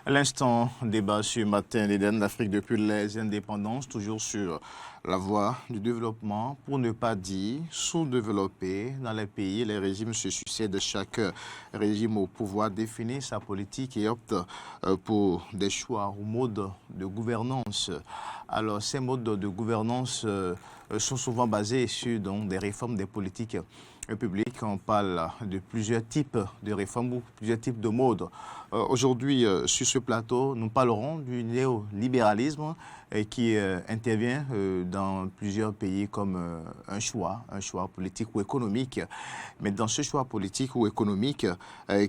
À l'instant, débat sur Matin l'Éden, l'Afrique depuis les indépendances, toujours sur la voie du développement, pour ne pas dire sous-développé dans les pays. Les régimes se succèdent, chaque régime au pouvoir définit sa politique et opte pour des choix ou modes de gouvernance. Alors, ces modes de gouvernance sont souvent basés sur des réformes des politiques publiques. On parle de plusieurs types de réformes ou plusieurs types de modes. Aujourd'hui, sur ce plateau, nous parlerons du néolibéralisme qui intervient dans plusieurs pays comme un choix politique ou économique. Mais dans ce choix politique ou économique,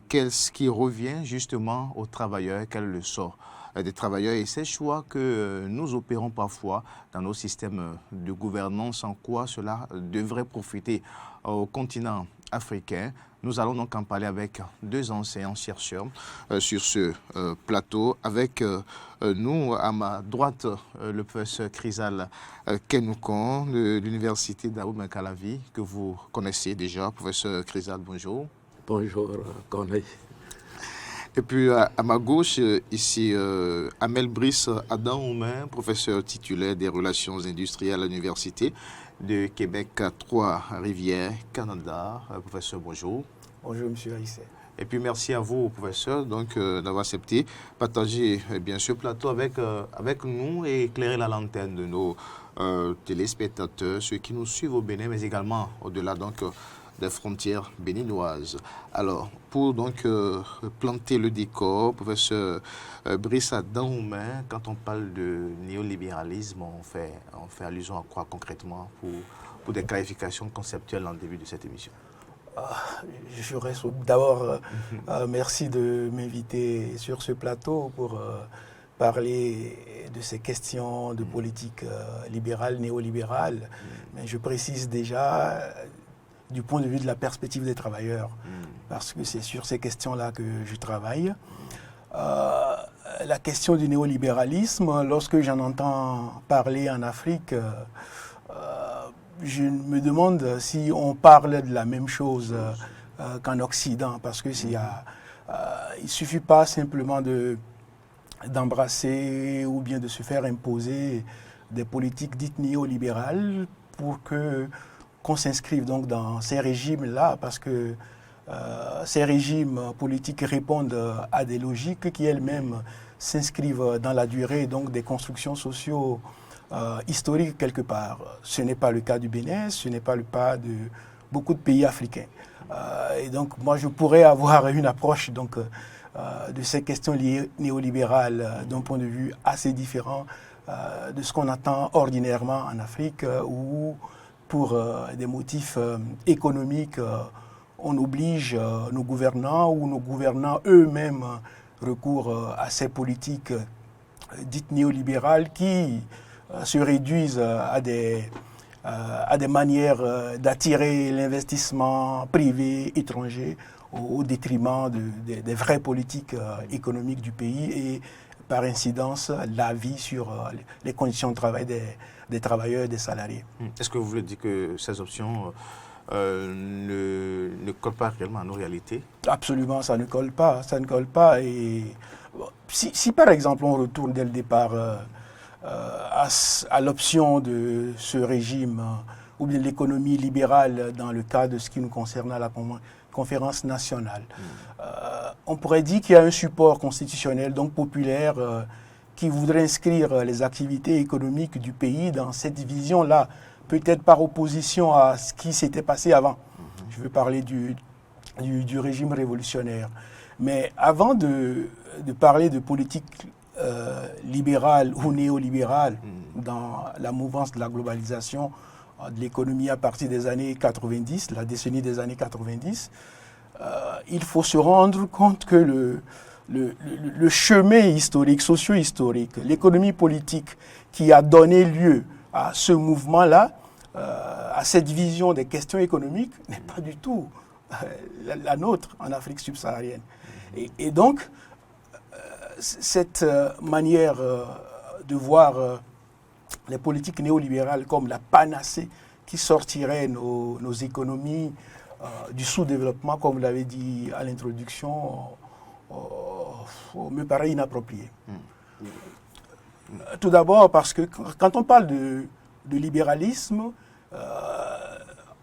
qu'est-ce qui revient justement aux travailleurs? Quel est le sort des travailleurs et ces choix que nous opérons parfois dans nos systèmes de gouvernance, en quoi cela devrait profiter au continent africain? Nous allons donc en parler avec deux enseignants-chercheurs sur ce plateau. Avec nous, à ma droite, le professeur Chrysal Kenoukan de l'université d'Aoumé-Calavi, que vous connaissez déjà. Professeur Chrysal, bonjour. Bonjour, Corneille. Et puis à ma gauche, ici, Amel Brice Adam-Oumain, professeur titulaire des relations industrielles à l'Université de Québec à Trois-Rivières, Canada. Professeur, bonjour. Bonjour, monsieur Aïssé. Et puis merci à vous, professeur, d'avoir accepté partager bien ce plateau avec nous et éclairer la lanterne de nos téléspectateurs, ceux qui nous suivent au Bénin, mais également au-delà des frontières béninoises. Alors, pour planter le décor, professeur Brice Adam-Oumain, quand on parle de néolibéralisme, on fait allusion à quoi concrètement pour des clarifications conceptuelles en début de cette émission? D'abord, merci de m'inviter sur ce plateau pour parler de ces questions de politique libérale, néolibérale. Mais je précise déjà du point de vue de la perspective des travailleurs, parce que c'est sur ces questions-là que je travaille. La question du néolibéralisme, lorsque j'en entends parler en Afrique, je me demande si on parle de la même chose qu'en Occident, parce que il ne suffit pas simplement d'embrasser ou bien de se faire imposer des politiques dites néolibérales pour qu'on s'inscrive donc dans ces régimes-là, parce que ces régimes politiques répondent à des logiques qui elles-mêmes s'inscrivent dans la durée donc des constructions sociaux historiques quelque part. Ce n'est pas le cas du Bénin, ce n'est pas le cas de beaucoup de pays africains. Et donc moi je pourrais avoir une approche de ces questions néolibérales d'un point de vue assez différent de ce qu'on attend ordinairement en Afrique, où pour des motifs économiques, on oblige nos gouvernants ou nos gouvernants eux-mêmes recourent à ces politiques dites néolibérales qui se réduisent à des manières d'attirer l'investissement privé étranger au détriment des vraies politiques économiques du pays et par incidence la vie sur les conditions de travail des travailleurs et des salariés. Est-ce que vous voulez dire que ces options ne collent pas réellement à nos réalités? Absolument, ça ne colle pas. Ça ne colle pas. Et si par exemple on retourne dès le départ à l'option de ce régime ou bien l'économie libérale dans le cas de ce qui nous concerne à la conférence nationale, on pourrait dire qu'il y a un support constitutionnel, donc populaire, qui voudrait inscrire les activités économiques du pays dans cette vision-là, peut-être par opposition à ce qui s'était passé avant. Je veux parler du régime révolutionnaire. Mais avant de parler de politique libérale ou néolibérale dans la mouvance de la globalisation de l'économie à partir des années 90, la décennie des années 90, il faut se rendre compte que le chemin historique, socio-historique, l'économie politique qui a donné lieu à ce mouvement-là, à cette vision des questions économiques, n'est pas du tout la nôtre en Afrique subsaharienne. Et donc, cette manière de voir les politiques néolibérales comme la panacée qui sortirait nos économies du sous-développement, comme vous l'avez dit à l'introduction, me paraît inapproprié. Tout d'abord parce que quand on parle de libéralisme,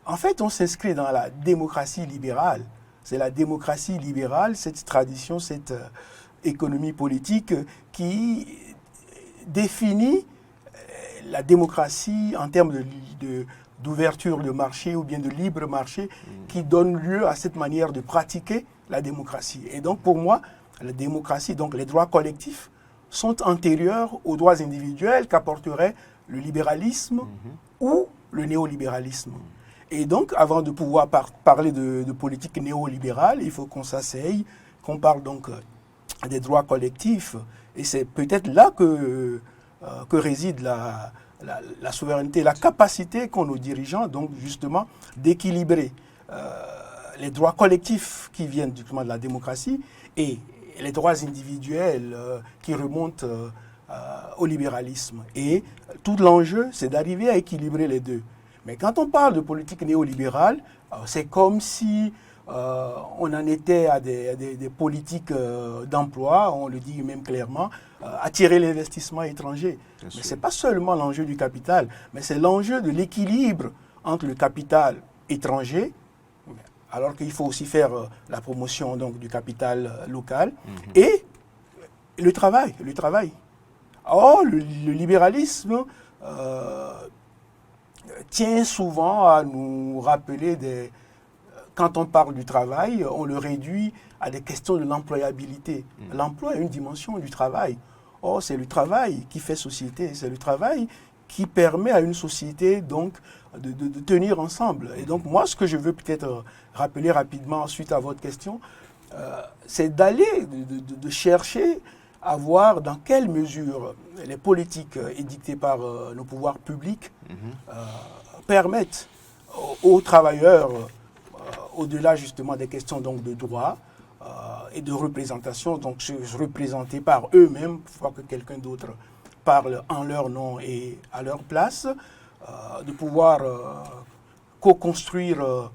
en fait, on s'inscrit dans la démocratie libérale. C'est la démocratie libérale, cette tradition, cette économie politique qui définit la démocratie en termes d'ouverture de marché ou bien de libre marché qui donne lieu à cette manière de pratiquer la démocratie. Et donc, pour moi, la démocratie, donc les droits collectifs, sont antérieurs aux droits individuels qu'apporterait le libéralisme ou le néolibéralisme. Et donc, avant de pouvoir parler de politique néolibérale, il faut qu'on s'asseye, qu'on parle donc des droits collectifs. Et c'est peut-être là que réside la souveraineté, la capacité qu'ont nos dirigeants, donc justement, d'équilibrer les droits collectifs qui viennent justement de la démocratie et les droits individuels qui remontent au libéralisme. Et tout l'enjeu, c'est d'arriver à équilibrer les deux. Mais quand on parle de politique néolibérale, c'est comme si on en était à des politiques d'emploi, on le dit même clairement, attirer l'investissement étranger. Mais ce n'est pas seulement l'enjeu du capital, mais c'est l'enjeu de l'équilibre entre le capital étranger, alors qu'il faut aussi faire la promotion donc, du capital local, et le travail. Or, le libéralisme tient souvent à nous rappeler quand on parle du travail, on le réduit à des questions de l'employabilité. L'emploi est une dimension du travail. Or, c'est le travail qui fait société, c'est le travail qui permet à une société donc de tenir ensemble. Et donc moi, ce que je veux peut-être rappeler rapidement suite à votre question, c'est d'aller, de chercher à voir dans quelle mesure les politiques édictées par nos pouvoirs publics permettent aux travailleurs, au-delà justement des questions donc, de droit et de représentation, donc se représenter par eux-mêmes, pour que quelqu'un d'autre parle en leur nom et à leur place, de pouvoir co-construire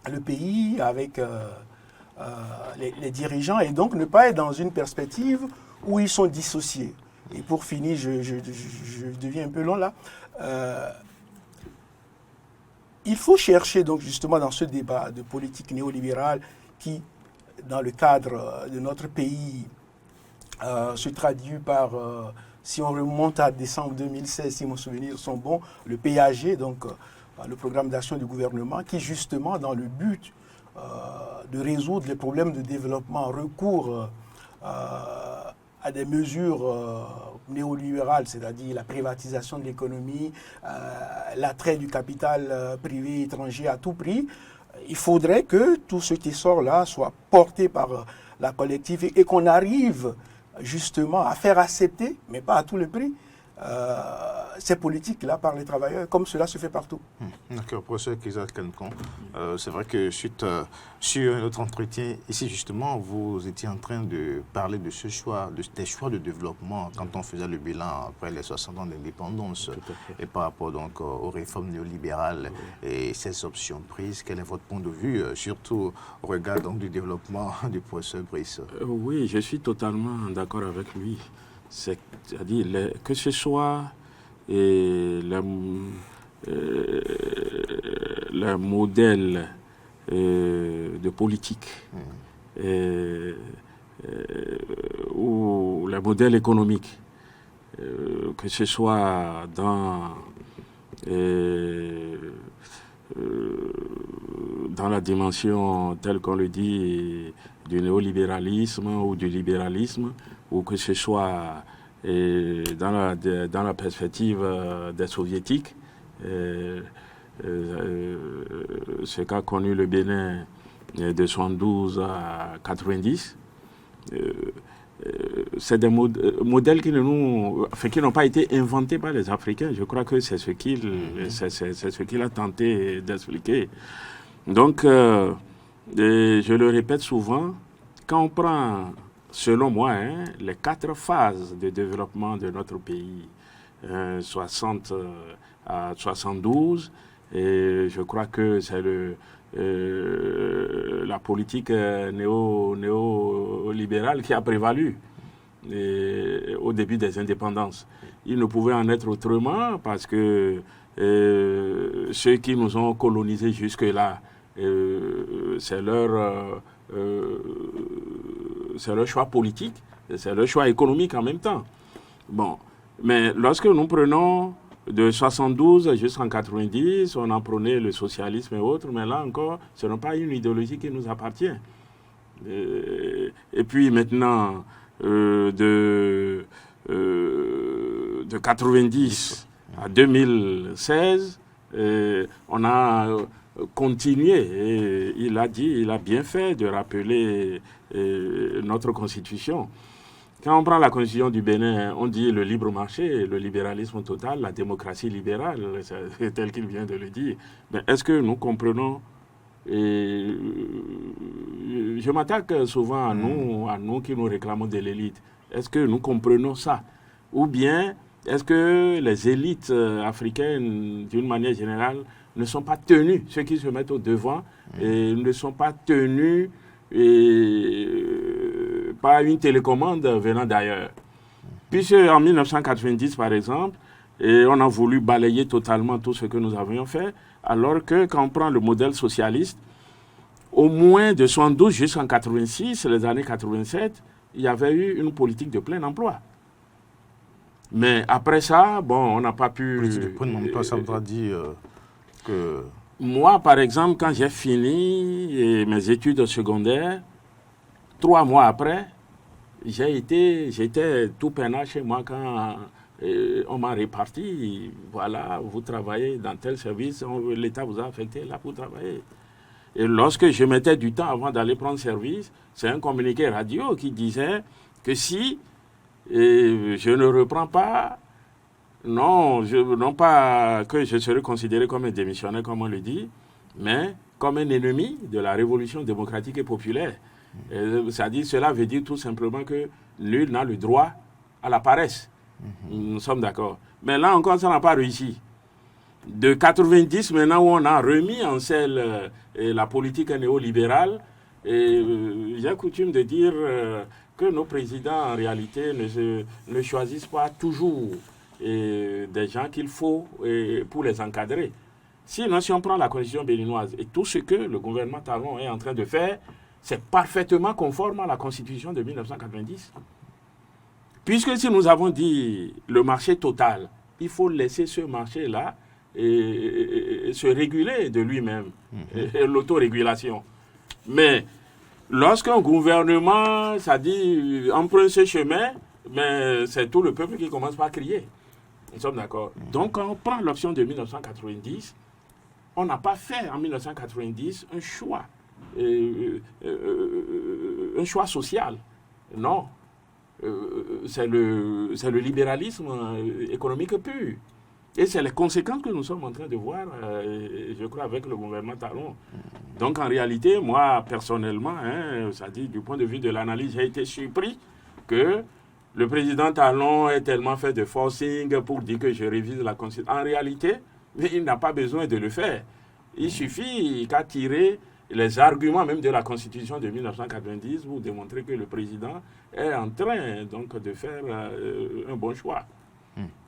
le pays avec les dirigeants et donc ne pas être dans une perspective où ils sont dissociés. Et pour finir, je deviens un peu long là. Il faut chercher donc justement dans ce débat de politique néolibérale qui, dans le cadre de notre pays, se traduit par, si on remonte à décembre 2016, si mes souvenirs sont bons, le PAG, donc le programme d'action du gouvernement, qui justement dans le but de résoudre les problèmes de développement recourt à des mesures néolibérales, c'est-à-dire la privatisation de l'économie, l'attrait du capital privé étranger à tout prix. Il faudrait que tout cet essor-là soit porté par la collectivité et qu'on arrive justement à faire accepter, mais pas à tous les prix, ces politiques-là par les travailleurs, comme cela se fait partout. D'accord, professeur Kizza Kenkon, c'est vrai que suite sur notre entretien, ici justement, vous étiez en train de parler de ce choix, des choix de développement quand on faisait le bilan après les 60 ans d'indépendance et par rapport donc aux réformes néolibérales et ces options prises. Quel est votre point de vue, surtout au regard donc du développement du professeur Brice? Oui, je suis totalement d'accord avec lui. C'est-à-dire que ce soit le modèle de politique ou le modèle économique, que ce soit dans la dimension telle qu'on le dit du néolibéralisme ou du libéralisme, ou que ce soit dans la perspective des soviétiques, ce qu'a connu le Bénin de 72 à 90, c'est des modèles qui n'ont pas été inventés par les Africains. Je crois que c'est ce qu'il a tenté d'expliquer. Donc, je le répète souvent, quand on prend, selon moi, les 4 phases de développement de notre pays, 60 à 72, Et je crois que c'est la politique néolibérale qui a prévalu au début des indépendances. Il ne pouvait en être autrement parce que ceux qui nous ont colonisés jusque-là, c'est leur choix politique, c'est leur choix économique en même temps. Bon, mais lorsque nous prenons de 72 jusqu'en 90, on en prenait le socialisme et autres, mais là encore, ce n'est pas une idéologie qui nous appartient. Et puis maintenant, de 90 à 2016, on a continué. Et il a bien fait de rappeler notre constitution. Quand on prend la constitution du Bénin, on dit le libre marché, le libéralisme total, la démocratie libérale, c'est tel qu'il vient de le dire. Mais est-ce que nous comprenons je m'attaque souvent à nous qui nous réclamons de l'élite. Est-ce que nous comprenons ça? Ou bien est-ce que les élites africaines, d'une manière générale, ne sont pas tenues, ceux qui se mettent au devant, ne sont pas tenus par une télécommande venant d'ailleurs? Puisque en 1990, par exemple, on a voulu balayer totalement tout ce que nous avions fait, alors que quand on prend le modèle socialiste, au moins de 72 jusqu'en 86, les années 87, il y avait eu une politique de plein emploi. Mais après ça, bon, on n'a pas pu... Politique de plein emploi, ça voudra dire que... Moi, par exemple, quand j'ai fini mes études secondaires, 3 mois après, j'étais tout peinard chez moi quand on m'a réparti. Voilà, vous travaillez dans tel service, l'État vous a affecté là pour travailler. Et lorsque je mettais du temps avant d'aller prendre service, c'est un communiqué radio qui disait que si je ne reprends pas, non pas que je serai considéré comme un démissionnaire, comme on le dit, mais comme un ennemi de la révolution démocratique et populaire. Cela veut dire tout simplement que nul n'a le droit à la paresse. Nous sommes d'accord. Mais là encore, ça n'a pas réussi. De 90, maintenant où on a remis en selle la politique néolibérale, j'ai coutume de dire que nos présidents, en réalité, ne choisissent pas toujours des gens qu'il faut pour les encadrer. Sinon, si on prend la constitution béninoise et tout ce que le gouvernement Talon est en train de faire, c'est parfaitement conforme à la constitution de 1990. Puisque si nous avons dit le marché total, il faut laisser ce marché-là et se réguler de lui-même, l'autorégulation. Mais lorsqu'un gouvernement, ça dit, emprunte ce chemin, mais c'est tout le peuple qui commence par crier. Nous sommes d'accord. Donc, quand on prend l'option de 1990, on n'a pas fait en 1990 un choix social. Non. C'est le libéralisme économique pur. Et c'est les conséquences que nous sommes en train de voir, je crois, avec le gouvernement Talon. Donc, en réalité, moi, personnellement, ça dit, du point de vue de l'analyse, j'ai été surpris que le président Talon ait tellement fait de forcing pour dire que je révise la Constitution. En réalité, il n'a pas besoin de le faire. Il suffit qu'à tirer les arguments même de la Constitution de 1990 pour démontrer que le président est en train donc, de faire un bon choix.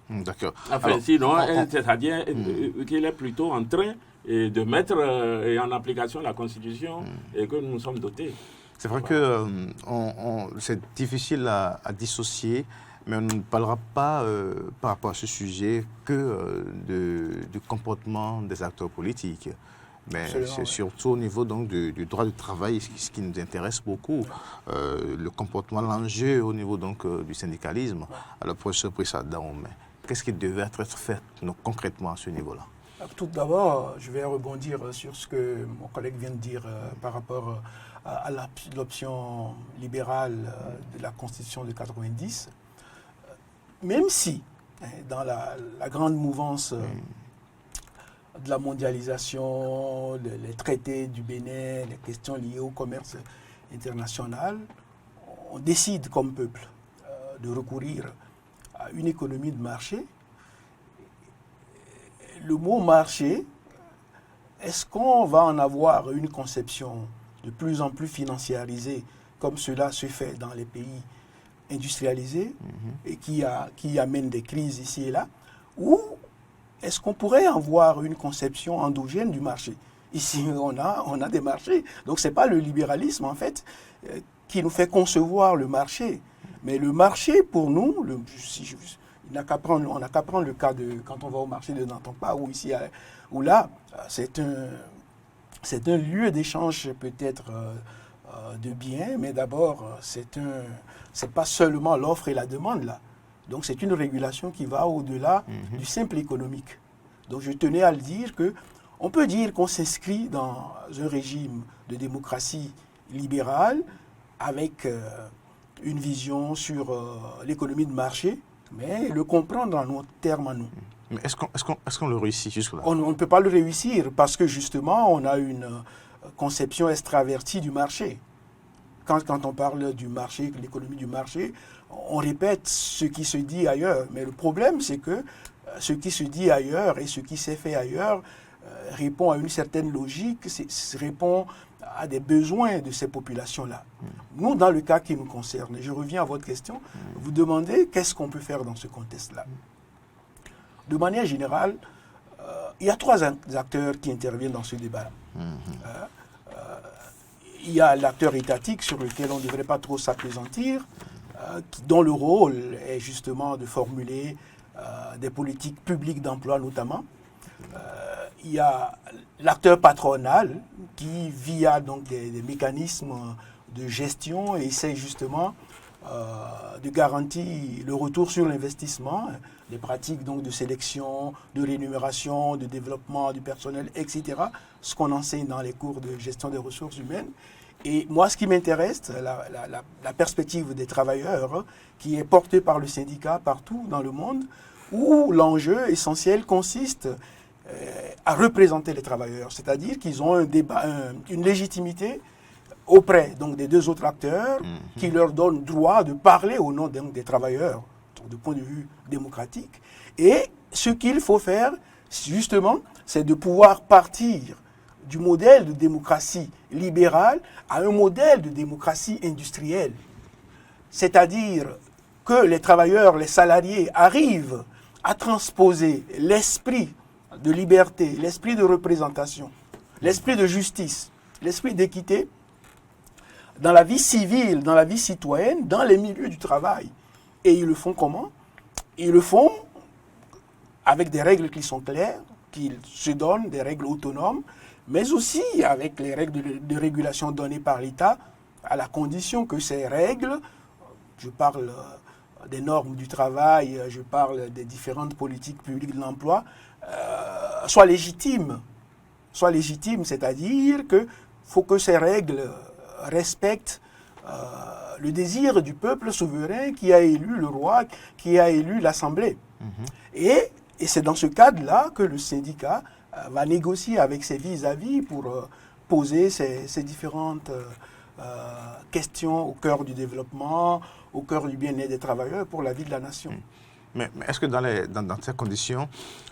D'accord. Enfin, alors, sinon, c'est-à-dire qu'il est plutôt en train de mettre en application la Constitution et que nous nous sommes dotés. C'est vrai que c'est difficile à dissocier, mais on ne parlera pas par rapport à ce sujet que du comportement des acteurs politiques. Mais c'est surtout au niveau donc, du droit du travail ce qui nous intéresse beaucoup, le comportement, l'enjeu au niveau donc, du syndicalisme. Alors, professeur Prissa Dahomey, qu'est-ce qui devait être fait concrètement à ce niveau-là? Tout d'abord, je vais rebondir sur ce que mon collègue vient de dire par rapport à l'option libérale de la Constitution de 90. Même si, dans la grande mouvance de la mondialisation, les traités du Bénin, les questions liées au commerce international, on décide comme peuple de recourir à une économie de marché. Le mot marché est-ce qu'on va en avoir une conception de plus en plus financiarisée, comme cela se fait dans les pays industrialisés et qui amène des crises ici et là, ou est-ce qu'on pourrait avoir une conception endogène du marché? Ici, on a des marchés. Donc, ce n'est pas le libéralisme, en fait, qui nous fait concevoir le marché. Mais le marché, pour nous, on n'a qu'à prendre le cas de quand on va au marché de Nantampa ou ici ou là, c'est un lieu d'échange peut-être de biens, mais d'abord, c'est pas seulement l'offre et la demande là. Donc c'est une régulation qui va au-delà du simple économique. Donc je tenais à le dire qu'on peut dire qu'on s'inscrit dans un régime de démocratie libérale avec une vision sur l'économie de marché, mais le comprendre en nos termes à nous. Mais est-ce qu'on le réussit jusque-là? On ne peut pas le réussir parce que justement, on a une conception extravertie du marché. Quand on parle du marché, de l'économie du marché, on répète ce qui se dit ailleurs. Mais le problème, c'est que ce qui se dit ailleurs et ce qui s'est fait ailleurs répond à une certaine logique, répond à des besoins de ces populations-là. Nous, dans le cas qui nous concerne, et je reviens à votre question, vous demandez qu'est-ce qu'on peut faire dans ce contexte-là. De manière générale, il y a trois acteurs qui interviennent dans ce débat. Il y a l'acteur étatique sur lequel on ne devrait pas trop s'appesantir, dont le rôle est justement de formuler des politiques publiques d'emploi notamment. Il y a l'acteur patronal qui, via donc des mécanismes de gestion, essaie justement de garantir le retour sur l'investissement, des pratiques donc de sélection, de rémunération, de développement du personnel, etc. Ce qu'on enseigne dans les cours de gestion des ressources humaines. Et moi, ce qui m'intéresse, la perspective des travailleurs, qui est portée par le syndicat partout dans le monde, où l'enjeu essentiel consiste à représenter les travailleurs, c'est-à-dire qu'ils ont un débat, une légitimité auprès donc, des deux autres acteurs qui leur donnent droit de parler au nom donc, des travailleurs, du point de vue démocratique. Et ce qu'il faut faire, justement, c'est de pouvoir partir du modèle de démocratie libérale à un modèle de démocratie industrielle. C'est-à-dire que les travailleurs, les salariés arrivent à transposer l'esprit de liberté, l'esprit de représentation, l'esprit de justice, l'esprit d'équité dans la vie civile, dans la vie citoyenne, dans les milieux du travail. Et ils le font comment? Ils le font avec des règles qui sont claires, qu'ils se donnent, des règles autonomes, mais aussi avec les règles de régulation données par l'État, à la condition que ces règles, je parle des normes du travail, je parle des différentes politiques publiques de l'emploi, soient légitimes. Soient légitimes, c'est-à-dire qu'il faut que ces règles respectent le désir du peuple souverain qui a élu le roi, qui a élu l'Assemblée. Et c'est dans ce cadre-là que le syndicat va négocier avec ses vis-à-vis pour poser ces différentes questions au cœur du développement, au cœur du bien-être des travailleurs pour la vie de la nation. Mais est-ce que dans ces conditions,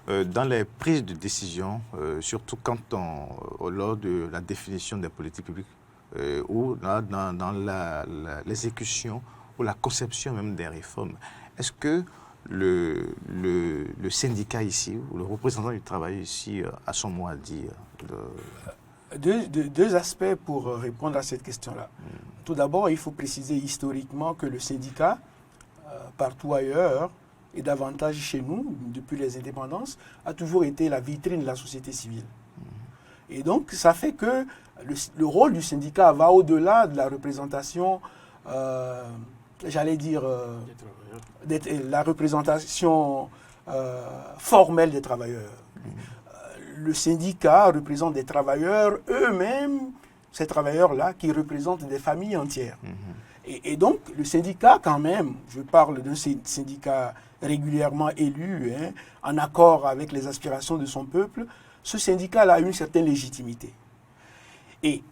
dans les prises de décision, surtout lors de la définition des politiques publiques, ou dans l'exécution ou la conception même des réformes, est-ce que le syndicat ici, ou le représentant du travail ici, a son mot à dire? Deux aspects pour répondre à cette question-là. Tout d'abord, il faut préciser historiquement que le syndicat, partout ailleurs, et davantage chez nous, depuis les indépendances, a toujours été la vitrine de la société civile. Et donc, ça fait que le rôle du syndicat va au-delà de la représentation, la représentation formelle des travailleurs. Le syndicat représente des travailleurs eux-mêmes, ces travailleurs-là qui représentent des familles entières. Et donc, le syndicat, quand même, je parle d'un syndicat régulièrement élu, en accord avec les aspirations de son peuple, ce syndicat-là a une certaine légitimité. Et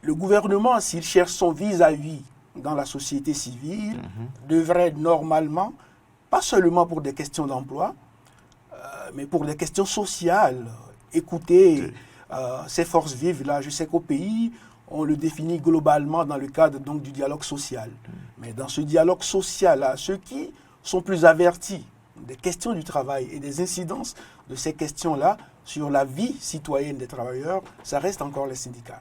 le gouvernement, s'il cherche son vis-à-vis dans la société civile, devrait normalement, pas seulement pour des questions d'emploi, mais pour des questions sociales, écouter ces forces vives-là, je sais qu'au pays, on le définit globalement dans le cadre donc, du dialogue social. Mais dans ce dialogue social-là, ceux qui sont plus avertis des questions du travail et des incidences de ces questions-là sur la vie citoyenne des travailleurs, ça reste encore les syndicats.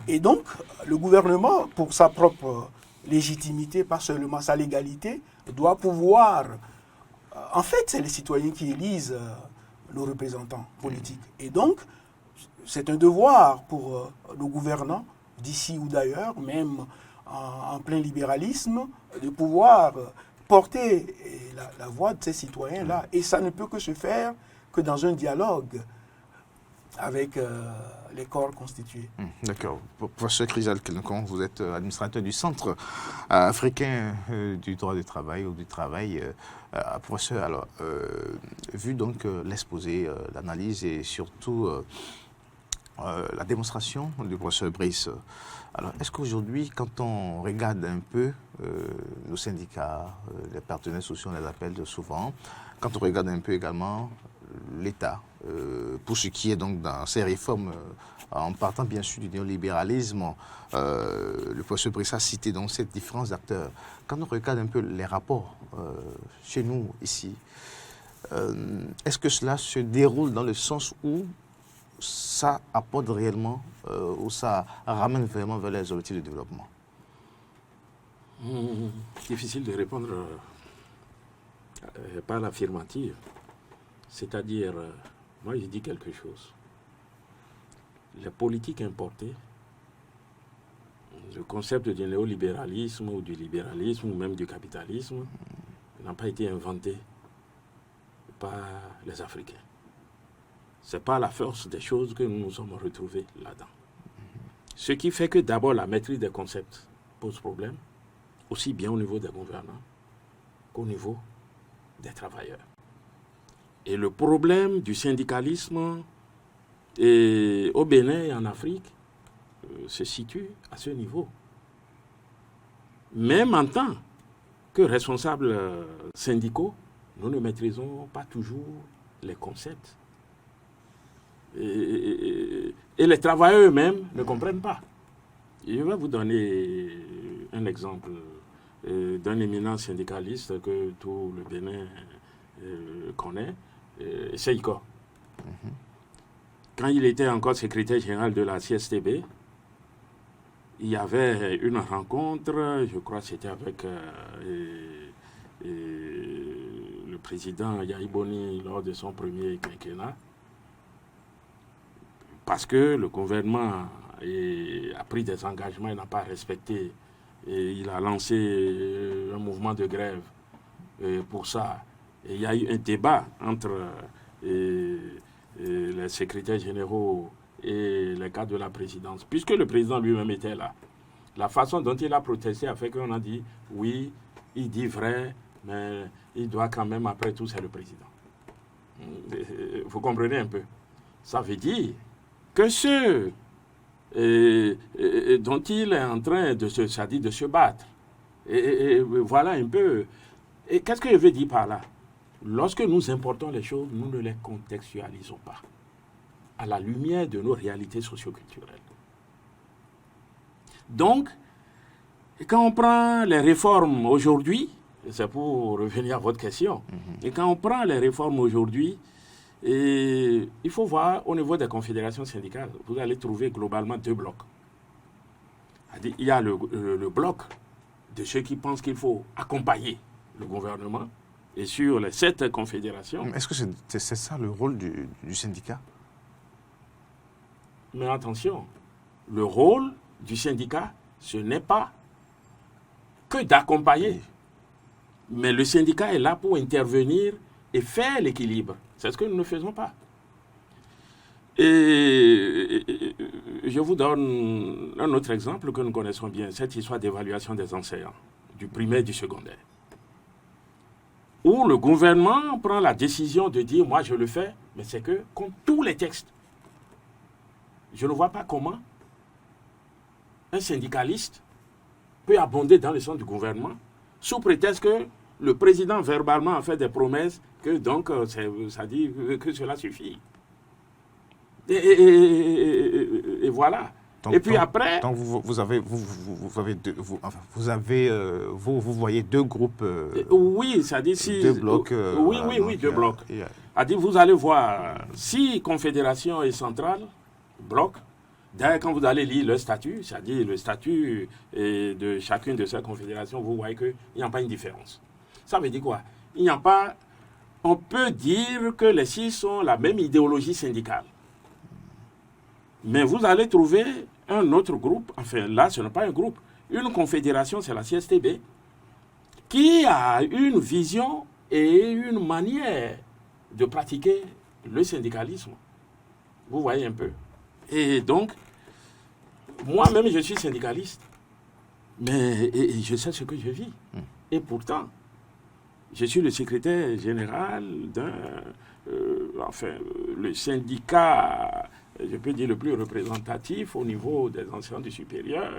Et donc, le gouvernement, pour sa propre légitimité, pas seulement sa légalité, doit pouvoir... En fait, c'est les citoyens qui élisent nos représentants politiques. Et donc, c'est un devoir pour nos gouvernants, d'ici ou d'ailleurs, même en plein libéralisme, de pouvoir porter la voix de ces citoyens-là. Et ça ne peut que se faire que dans un dialogue avec les corps constitués. D'accord. Professeur Chrysal Kelenkom, vous êtes administrateur du Centre africain du droit du travail ou du travail. Professeur, alors, vu donc l'exposé, l'analyse et surtout la démonstration du professeur Brice, alors est-ce qu'aujourd'hui, quand on regarde un peu nos syndicats, les partenaires sociaux, on les appelle souvent, quand on regarde un peu également l'État, pour ce qui est donc dans ces réformes, en partant bien sûr du néolibéralisme, le professeur Brice a cité donc cette différence d'acteurs. Quand on regarde un peu les rapports chez nous ici, est-ce que cela se déroule dans le sens où ça apporte réellement, ou ça ramène vraiment vers les objectifs de développement? Difficile de répondre par l'affirmative. C'est-à-dire, moi je dis quelque chose. La politique importée, le concept du néolibéralisme ou du libéralisme ou même du capitalisme n'a pas été inventé par les Africains. Ce n'est pas la force des choses que nous nous sommes retrouvés là-dedans. Ce qui fait que d'abord la maîtrise des concepts pose problème, aussi bien au niveau des gouvernants qu'au niveau des travailleurs. Et le problème du syndicalisme au Bénin et en Afrique se situe à ce niveau. Même en tant que responsables syndicaux, nous ne maîtrisons pas toujours les concepts. Et les travailleurs eux-mêmes ne comprennent pas. Je vais vous donner un exemple d'un éminent syndicaliste que tout le Bénin connaît, Seiko. Quand il était encore secrétaire général de la CSTB, il y avait une rencontre, je crois que c'était avec le président Yahi Boni lors de son premier quinquennat, parce que le gouvernement a pris des engagements, il n'a pas respecté, et il a lancé un mouvement de grève pour ça. Et il y a eu un débat entre les secrétaires généraux et les cadres de la présidence, puisque le président lui-même était là. La façon dont il a protesté a fait qu'on a dit, oui, il dit vrai, mais il doit quand même, après tout, c'est le président. Vous comprenez un peu? Ça veut dire que ceux dont il est en train de se battre, et voilà un peu. Et qu'est-ce que je veux dire par là? Lorsque nous importons les choses, nous ne les contextualisons pas à la lumière de nos réalités socioculturelles. Donc, quand on prend les réformes aujourd'hui, c'est pour revenir à votre question, et quand on prend les réformes aujourd'hui, il faut voir au niveau des confédérations syndicales, vous allez trouver globalement deux blocs. Il y a le bloc de ceux qui pensent qu'il faut accompagner le gouvernement, et sur les 7 confédérations. Est-ce que c'est ça le rôle du syndicat? Mais attention, le rôle du syndicat, ce n'est pas que d'accompagner. Mais le syndicat est là pour intervenir et faire l'équilibre. C'est ce que nous ne faisons pas. Et je vous donne un autre exemple que nous connaissons bien, cette histoire d'évaluation des enseignants, du primaire et du secondaire. Où le gouvernement prend la décision de dire, moi je le fais, mais c'est que, comme tous les textes, je ne vois pas comment un syndicaliste peut abonder dans le sens du gouvernement, sous prétexte que le président verbalement a fait des promesses, que donc ça dit que cela suffit. Et voilà. Et puis après... Donc vous voyez deux groupes... oui, c'est-à-dire si... Deux blocs... oui, deux blocs. C'est-à-dire, vous allez voir, si Confédération et Centrale, bloc, d'ailleurs, quand vous allez lire le statut, c'est-à-dire le statut de chacune de ces confédérations, vous voyez qu'il n'y a pas une différence. Ça veut dire quoi? Il n'y a pas... On peut dire que les six ont la même idéologie syndicale. Mais vous allez trouver un autre groupe, enfin là ce n'est pas un groupe, une confédération, c'est la CSTB, qui a une vision et une manière de pratiquer le syndicalisme. Vous voyez un peu. Et donc, moi-même je suis syndicaliste, mais je sais ce que je vis. Et pourtant, je suis le secrétaire général le syndicat, je peux dire le plus représentatif au niveau des enseignants du supérieur.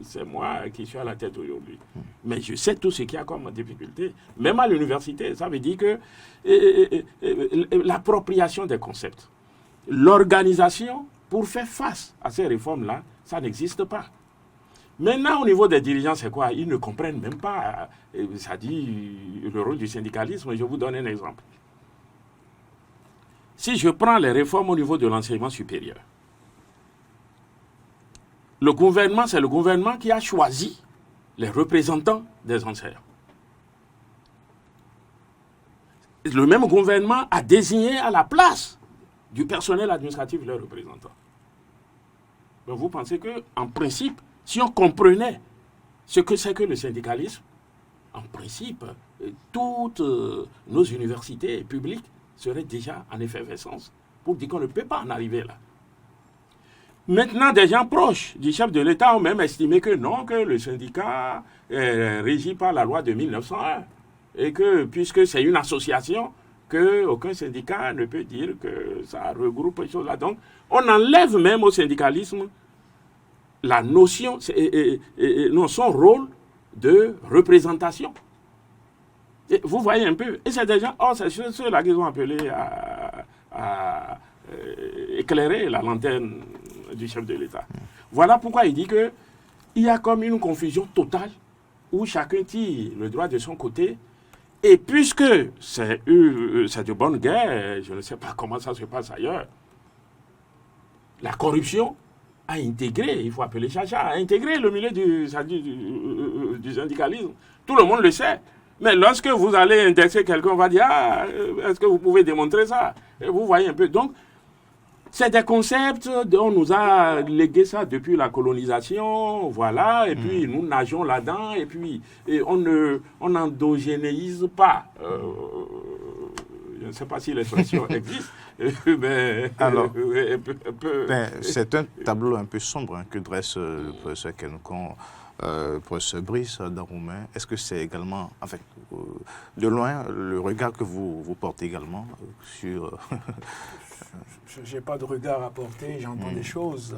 C'est moi qui suis à la tête aujourd'hui. Mais je sais tout ce qu'il y a comme difficulté. Même à l'université, ça veut dire que l'appropriation des concepts, l'organisation pour faire face à ces réformes-là, ça n'existe pas. Maintenant, au niveau des dirigeants, c'est quoi? Ils ne comprennent même pas, ça dit, le rôle du syndicalisme. Je vous donne un exemple. Si je prends les réformes au niveau de l'enseignement supérieur, le gouvernement, c'est le gouvernement qui a choisi les représentants des enseignants. Le même gouvernement a désigné à la place du personnel administratif leurs représentants. Donc vous pensez qu'en principe, si on comprenait ce que c'est que le syndicalisme, en principe, toutes nos universités publiques seraient déjà en effervescence pour dire qu'on ne peut pas en arriver là. Maintenant, des gens proches du chef de l'État ont même estimé que non, que le syndicat est régi par la loi de 1901 et que, puisque c'est une association, qu'aucun syndicat ne peut dire que ça regroupe ces choses-là. Donc, on enlève même au syndicalisme la notion, son rôle de représentation. Et vous voyez un peu. Et c'est des gens, c'est ceux-là qu'ils ont appelé à éclairer la lanterne du chef de l'État. Voilà pourquoi il dit qu'il y a comme une confusion totale où chacun tire le droit de son côté. Et puisque c'est de bonne guerre, je ne sais pas comment ça se passe ailleurs, la corruption a intégré, il faut appeler Chacha, a intégré le milieu du syndicalisme. Tout le monde le sait. Mais lorsque vous allez indexer quelqu'un, on va dire, est-ce que vous pouvez démontrer ça? Et vous voyez un peu. Donc, c'est des concepts dont on nous a légué ça depuis la colonisation, voilà, et puis nous nageons là-dedans, et puis on n'endogénéise pas. Je ne sais pas si l'expression existe, mais... Alors, c'est un tableau un peu sombre que dresse le professeur Kenkon, professeur Brice Daroumain. Est-ce que c'est également, enfin, de loin, le regard que vous portez également sur... Je n'ai pas de regard à porter, j'entends des choses.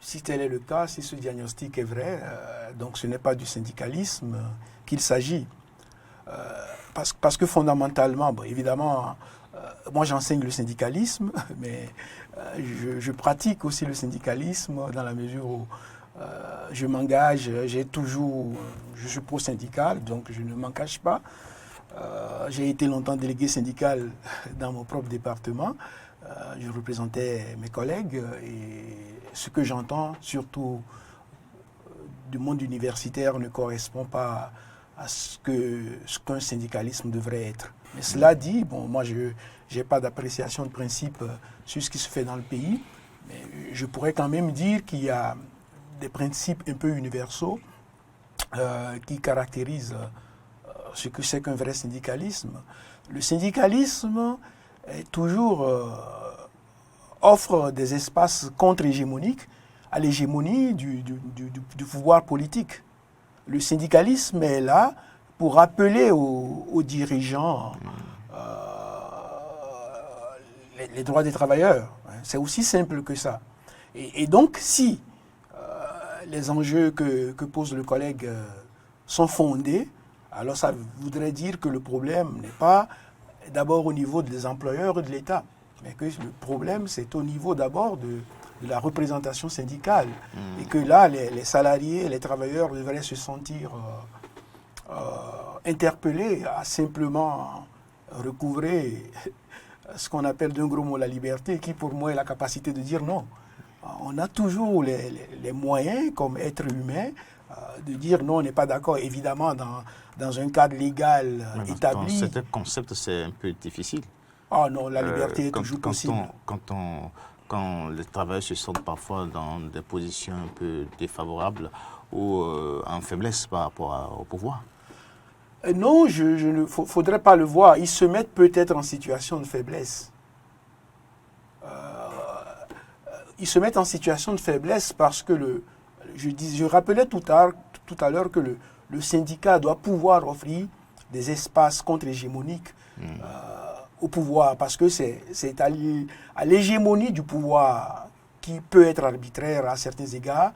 Si tel est le cas, si ce diagnostic est vrai, donc ce n'est pas du syndicalisme qu'il s'agit. Parce que fondamentalement, bon, évidemment, moi j'enseigne le syndicalisme, mais je pratique aussi le syndicalisme dans la mesure où je m'engage, je suis pro-syndical, donc je ne m'en cache pas. J'ai été longtemps délégué syndical dans mon propre département. Je représentais mes collègues et ce que j'entends, surtout du monde universitaire, ne correspond pas à ce qu'un syndicalisme devrait être. Mais cela dit, bon, moi je n'ai pas d'appréciation de principe sur ce qui se fait dans le pays, mais je pourrais quand même dire qu'il y a des principes un peu universaux qui caractérisent ce que c'est qu'un vrai syndicalisme. Le syndicalisme est toujours offre des espaces contre-hégémoniques à l'hégémonie du pouvoir politique. Le syndicalisme est là pour rappeler aux dirigeants les droits des travailleurs. C'est aussi simple que ça. Et donc, si les enjeux que pose le collègue sont fondés, alors ça voudrait dire que le problème n'est pas d'abord au niveau des employeurs et de l'État. mais que le problème, c'est au niveau d'abord de la représentation syndicale. Et que là, les salariés, les travailleurs devraient se sentir interpellés à simplement recouvrer ce qu'on appelle d'un gros mot la liberté, qui pour moi est la capacité de dire non. On a toujours les moyens, comme être humain, de dire non, on n'est pas d'accord. Évidemment, dans un cadre légal établi. Certains concepts, c'est un peu difficile. Ah non, la liberté est toujours possible. Quand les travailleurs se sentent parfois dans des positions un peu défavorables ou en faiblesse par rapport au pouvoir. Non, il ne faudrait pas le voir. Ils se mettent peut-être en situation de faiblesse. Ils se mettent en situation de faiblesse parce que je rappelais tout à l'heure que le syndicat doit pouvoir offrir des espaces contre-hégémoniques au pouvoir, parce que c'est à l'hégémonie du pouvoir, qui peut être arbitraire à certains égards,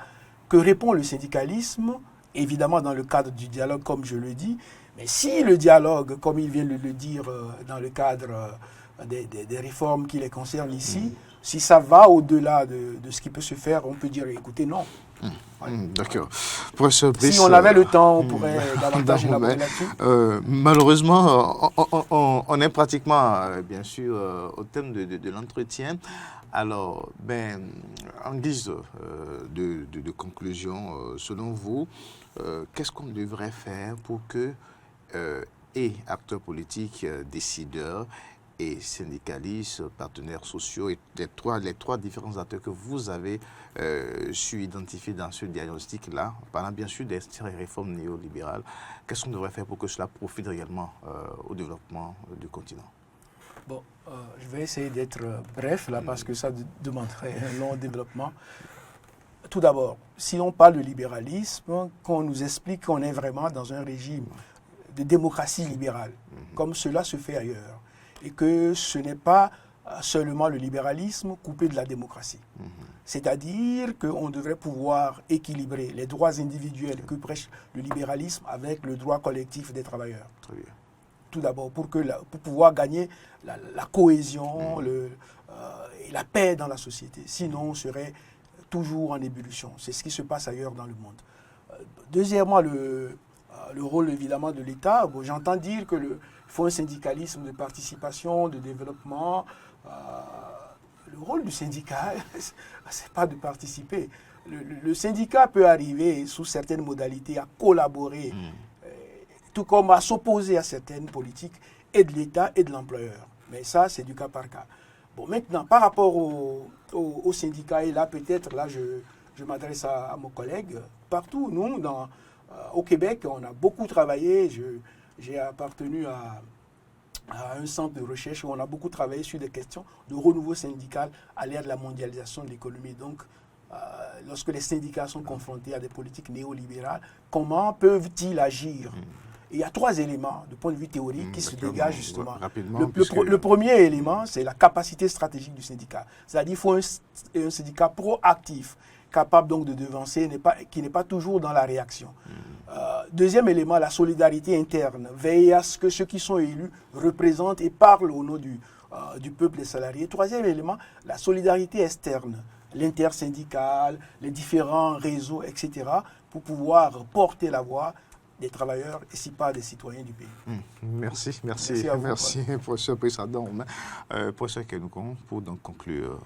que répond le syndicalisme, évidemment dans le cadre du dialogue, comme je le dis. Mais si le dialogue, comme il vient de le dire dans le cadre des réformes qui les concernent ici, si ça va au-delà de ce qui peut se faire, on peut dire, écoutez, non. D'accord. Professeur Brice, si on avait le temps, on pourrait davantage élaborer là-dessus. Malheureusement, on est pratiquement, bien sûr, au thème de l'entretien. Alors, en guise de conclusion, selon vous, qu'est-ce qu'on devrait faire pour que et acteurs politiques, décideurs et syndicalistes, partenaires sociaux, et les trois différents acteurs que vous avez su identifier dans ce diagnostic-là, parlant bien sûr des réformes néolibérales, qu'est-ce qu'on devrait faire pour que cela profite réellement au développement du continent? Bon, je vais essayer d'être bref là, parce que ça demanderait un long développement. Tout d'abord, si on parle de libéralisme, qu'on nous explique qu'on est vraiment dans un régime de démocratie libérale, comme cela se fait ailleurs, et que ce n'est pas seulement le libéralisme coupé de la démocratie. C'est-à-dire qu'on devrait pouvoir équilibrer les droits individuels que prêche le libéralisme avec le droit collectif des travailleurs. Très bien. Tout d'abord, pour pouvoir gagner la cohésion et la paix dans la société. Sinon, on serait toujours en ébullition. C'est ce qui se passe ailleurs dans le monde. Deuxièmement, le rôle évidemment de l'État. Bon, j'entends dire qu'il faut un syndicalisme de participation, de développement. Le rôle du syndicat, c'est pas de participer. Le syndicat peut arriver sous certaines modalités à collaborer, tout comme à s'opposer à certaines politiques et de l'État et de l'employeur. Mais ça, c'est du cas par cas. Bon, maintenant, par rapport au syndicat, et là, peut-être, là, je m'adresse à mon collègue, partout, nous, au Québec, on a beaucoup travaillé. J'ai appartenu à un centre de recherche où on a beaucoup travaillé sur des questions de renouveau syndical à l'ère de la mondialisation de l'économie. Donc, lorsque les syndicats sont confrontés à des politiques néolibérales, comment peuvent-ils agir? Et il y a trois éléments de point de vue théorique qui se dégagent justement. Le premier élément, c'est la capacité stratégique du syndicat. C'est-à-dire qu'il faut un syndicat proactif, capable donc de devancer, qui n'est pas toujours dans la réaction. Deuxième élément, la solidarité interne. Veiller à ce que ceux qui sont élus représentent et parlent au nom du peuple des salariés. Troisième élément, la solidarité externe, l'intersyndicale, les différents réseaux, etc., pour pouvoir porter la voix des travailleurs et si pas des citoyens du pays. Merci, professeur Brisadon. Professeur Kenoukoun, pour donc conclure.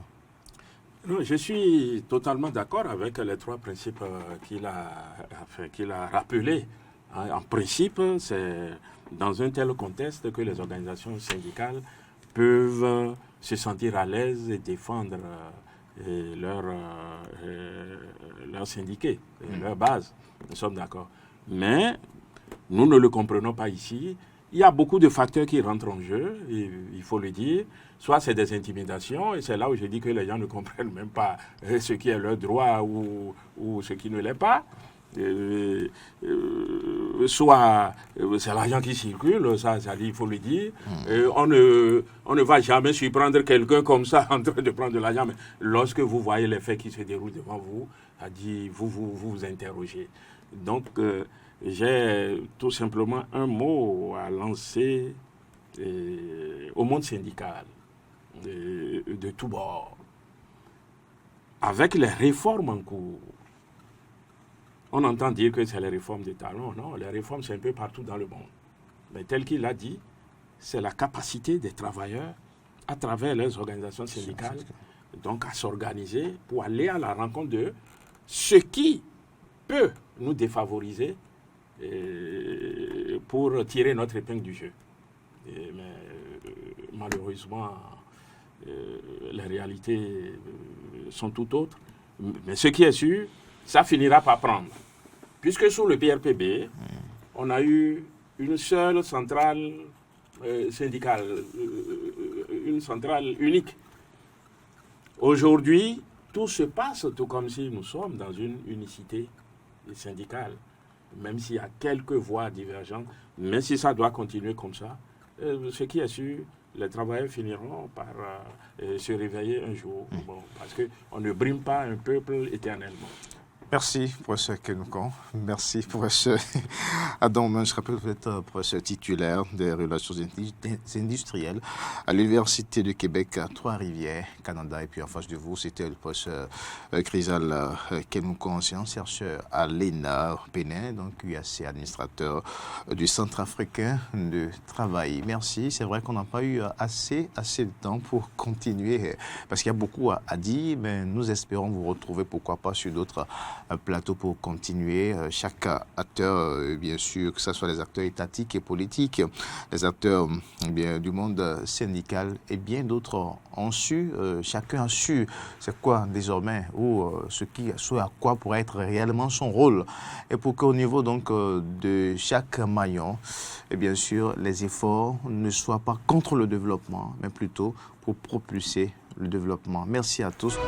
Non, je suis totalement d'accord avec les trois principes qu'il a rappelés. En principe, c'est dans un tel contexte que les organisations syndicales peuvent se sentir à l'aise et défendre leurs syndiqués, leur base. Nous sommes d'accord. Mais nous ne le comprenons pas ici. Il y a beaucoup de facteurs qui rentrent en jeu, il faut le dire. Soit c'est des intimidations, et c'est là où je dis que les gens ne comprennent même pas ce qui est leur droit ou ce qui ne l'est pas. Soit c'est l'argent qui circule, ça dit, il faut le dire. On ne va jamais surprendre quelqu'un comme ça en train de prendre de l'argent, mais lorsque vous voyez les faits qui se déroulent devant vous, ça dit, vous interrogez. Donc, j'ai tout simplement un mot à lancer au monde syndical. de tous bords. Avec les réformes en cours, on entend dire que c'est les réformes d'État. Non, les réformes, c'est un peu partout dans le monde. Mais tel qu'il l'a dit, c'est la capacité des travailleurs, à travers leurs organisations syndicales, donc à s'organiser pour aller à la rencontre de ce qui peut nous défavoriser pour tirer notre épingle du jeu. Mais malheureusement, les réalités sont tout autres. Mais ce qui est sûr, ça finira par prendre. Puisque sous le PRPB, on a eu une seule centrale syndicale, une centrale unique. Aujourd'hui, tout se passe tout comme si nous sommes dans une unicité syndicale. Même s'il y a quelques voies divergentes, mais si ça doit continuer comme ça, ce qui est sûr, les travailleurs finiront par se réveiller un jour. Bon, parce qu'on ne brime pas un peuple éternellement. Merci, professeur Kenoukan. Merci, professeur Adam Omen. Je rappelle que vous êtes professeur titulaire des relations industrielles à l'Université de Québec à Trois-Rivières, Canada. Et puis en face de vous, c'était le professeur Chrysal Kenoukan, chercheur à l'ENA, Bénin, donc UAC, administrateur du Centre africain de travail. Merci. C'est vrai qu'on n'a pas eu assez de temps pour continuer, parce qu'il y a beaucoup à dire, mais nous espérons vous retrouver, pourquoi pas, sur d'autres plateau pour continuer. Chaque acteur, bien sûr, que ce soit les acteurs étatiques et politiques, les acteurs bien, du monde syndical et bien d'autres ont su, chacun a su c'est quoi désormais ou ce à quoi pourrait être réellement son rôle. Et pour qu'au niveau donc de chaque maillon, et bien sûr, les efforts ne soient pas contre le développement, mais plutôt pour propulser le développement. Merci à tous.